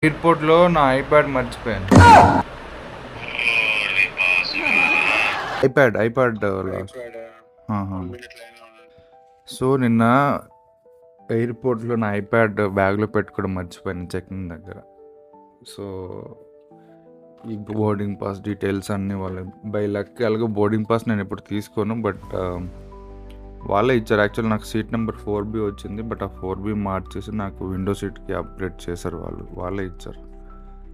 ఎయిర్పోర్ట్లో నా ఐప్యాడ్ మర్చిపోయాను. ఐప్యాడ్ సో నిన్న ఎయిర్పోర్ట్లో నా ఐప్యాడ్ బ్యాగ్లో పెట్టుకోవడం మర్చిపోయాను చెకింగ్ దగ్గర. సో ఈ బోర్డింగ్ పాస్ డీటెయిల్స్ అన్నీ వాళ్ళు బై లక్ అలాగే బోర్డింగ్ పాస్ నేను ఎప్పుడు తీసుకోను, బట్ వాళ్ళే ఇచ్చారు. యాక్చువల్లీ నాకు సీట్ నెంబర్ 4B వచ్చింది, బట్ ఆ 4B మార్చేసి నాకు విండో సీట్కి అప్గ్రేడ్ చేశారు, వాళ్ళే ఇచ్చారు.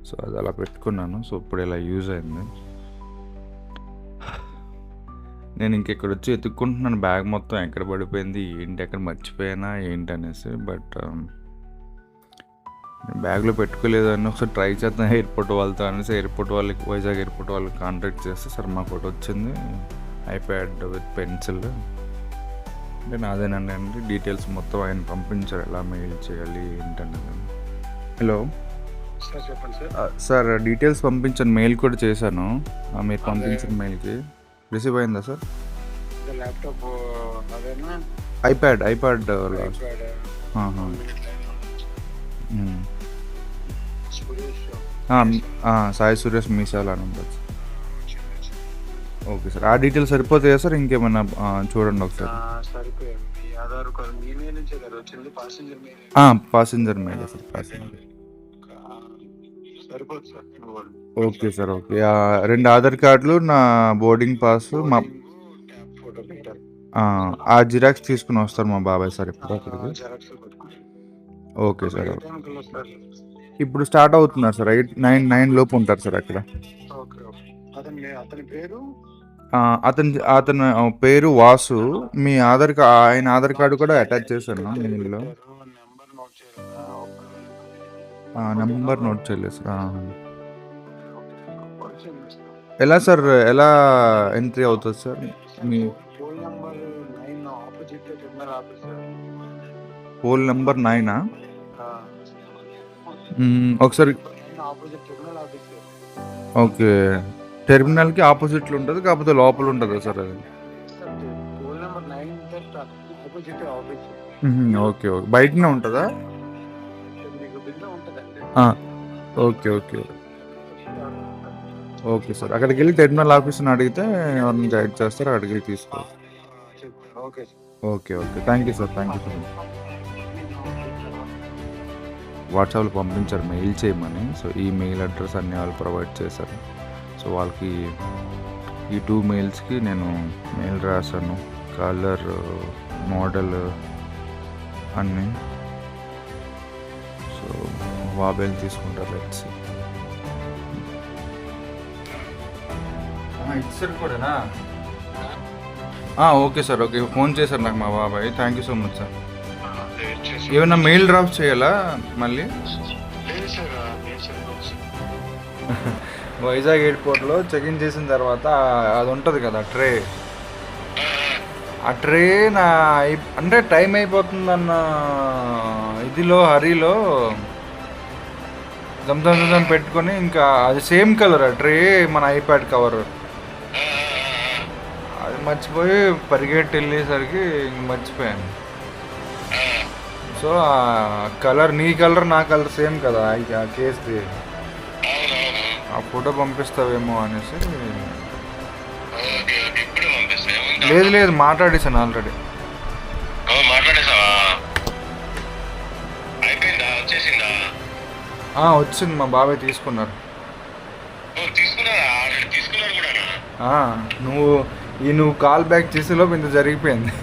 సో అది అలా పెట్టుకున్నాను. సో ఇప్పుడు ఇలా యూజ్ అయింది. నేను ఇంకెక్కడ వచ్చి ఎత్తుక్కుంటున్నాను బ్యాగ్ మొత్తం ఎక్కడ పడిపోయింది ఏంటి, ఎక్కడ మర్చిపోయినా ఏంటి అనేసి. బట్ బ్యాగ్లో పెట్టుకోలేదు అని ఒకసారి ట్రై చేద్దాం ఎయిర్పోర్ట్ వాళ్ళతో అనేసి ఎయిర్పోర్ట్ వాళ్ళకి, వైజాగ్ ఎయిర్పోర్ట్ వాళ్ళకి కాంటాక్ట్ చేస్తే సార్ మాకు ఒకటి వచ్చింది ఐప్యాడ్ విత్ పెన్సిల్ అంటే నాదేనండి అంటే డీటెయిల్స్ మొత్తం ఆయన పంపించారు, ఎలా మెయిల్ చేయాలి ఏంటనేది. హలో సార్ చెప్పండి సార్. సార్ డీటెయిల్స్ పంపించాను, మెయిల్ కూడా చేశాను. మీరు పంపించిన మెయిల్కి రిసీవ్ అయిందా సార్? ల్యాప్టాప్ అదేనా? ఐప్యాడ్ సాయి సురేష్ మీసాల నెంబర్. ఓకే సార్, ఆ డీటెయిల్స్ సరిపోతాయా సార్? ఇంకేమన్నా చూడండి ఒకసారి. సరిపోయింది. ఆధార్ కార్డు మీ మెయిల్ నుంచే కదా వచ్చింది? పాసెంజర్ మెయిల్ సార్, ప్యాసింజర్ సరిపోతుంది sir. Okay sir, okay. 2 Aadhaar కార్డులు, నా బోర్డింగ్ పాస్, మా ఫోటో పెట్టారు. ఆ జిరాక్స్ తీసుకుని వస్తారు మా బాబాయ్ సార్ ఇప్పుడు అక్కడికి. ఓకే సార్, ఇప్పుడు స్టార్ట్ అవుతున్నారు సార్. 9 లోపు ఉంటారు సార్ అక్కడ. అతని పేరు అతను పేరు వాసు. మీ ఆయన ఆధార్ కార్డు కూడా అటాచ్ చేశాను మెయిల్లో. నెంబర్ నోట్ చేయలేదు సార్. ఎలా సార్, ఎలా ఎంట్రీ అవుతుంది సార్? మీ పోల్ నెంబర్ 9 ఒకసారి. ఓకే, టెర్మినల్కి ఆపోజిట్లో ఉంటుంది, కాకపోతే లోపల ఉంటుందా సార్ అది? ఓకే, బయటనే ఉంటుందా? ఓకే ఓకే సార్, అక్కడికి వెళ్ళి టెర్మినల్ ఆఫీస్ని అడిగితే ఎవరిని గైడ్ చేస్తారు, అడిగి తీసుకోవాలి. Okay thank you sir. వాట్సాప్లో పంపించారు మెయిల్ చేయమని. సో ఈ మెయిల్ అడ్రస్ అన్నీ వాళ్ళు ప్రొవైడ్ చేశారు. సో వాళ్ళకి ఈ 2 మెయిల్స్కి నేను మెయిల్ రాశాను, కలర్, మోడల్ అన్నీ. సో మొబైల్ తీసుకుంటారు లెట్స్. ఇచ్చారు కూడానా? Okay sir, okay. ఫోన్ చేశారు నాకు మా బాబాయ్. Thank you so much sir. ఏమైనా మెయిల్ డ్రాప్ చేయాలా మళ్ళీ? వైజాగ్ ఎయిర్పోర్ట్లో చెక్-ఇన్ చేసిన తర్వాత అది ఉంటుంది కదా ట్రే, ఆ ట్రే అంటే టైం అయిపోతుందన్న ఇదిలో హరీలో జమ్ పెట్టుకొని, ఇంకా అది సేమ్ కలర్ ఆ ట్రే మన ఐప్యాడ్ కవర్, అది మర్చిపోయి పరిగెట్టి వెళ్ళేసరికి మర్చిపోయాను. సో ఆ కలర్, నీ కలర్ నా కలర్ సేమ్ కదా ఆ కేసుది, ఆ ఫోటో పంపిస్తావేమో అనేసి. లేదు మాట్లాడేసాను ఆల్రెడీ. వచ్చింది, మా బాబాయ్ తీసుకున్నారు. నువ్వు కాల్ బ్యాక్ చేసేలోపు ఇంత జరిగిపోయింది.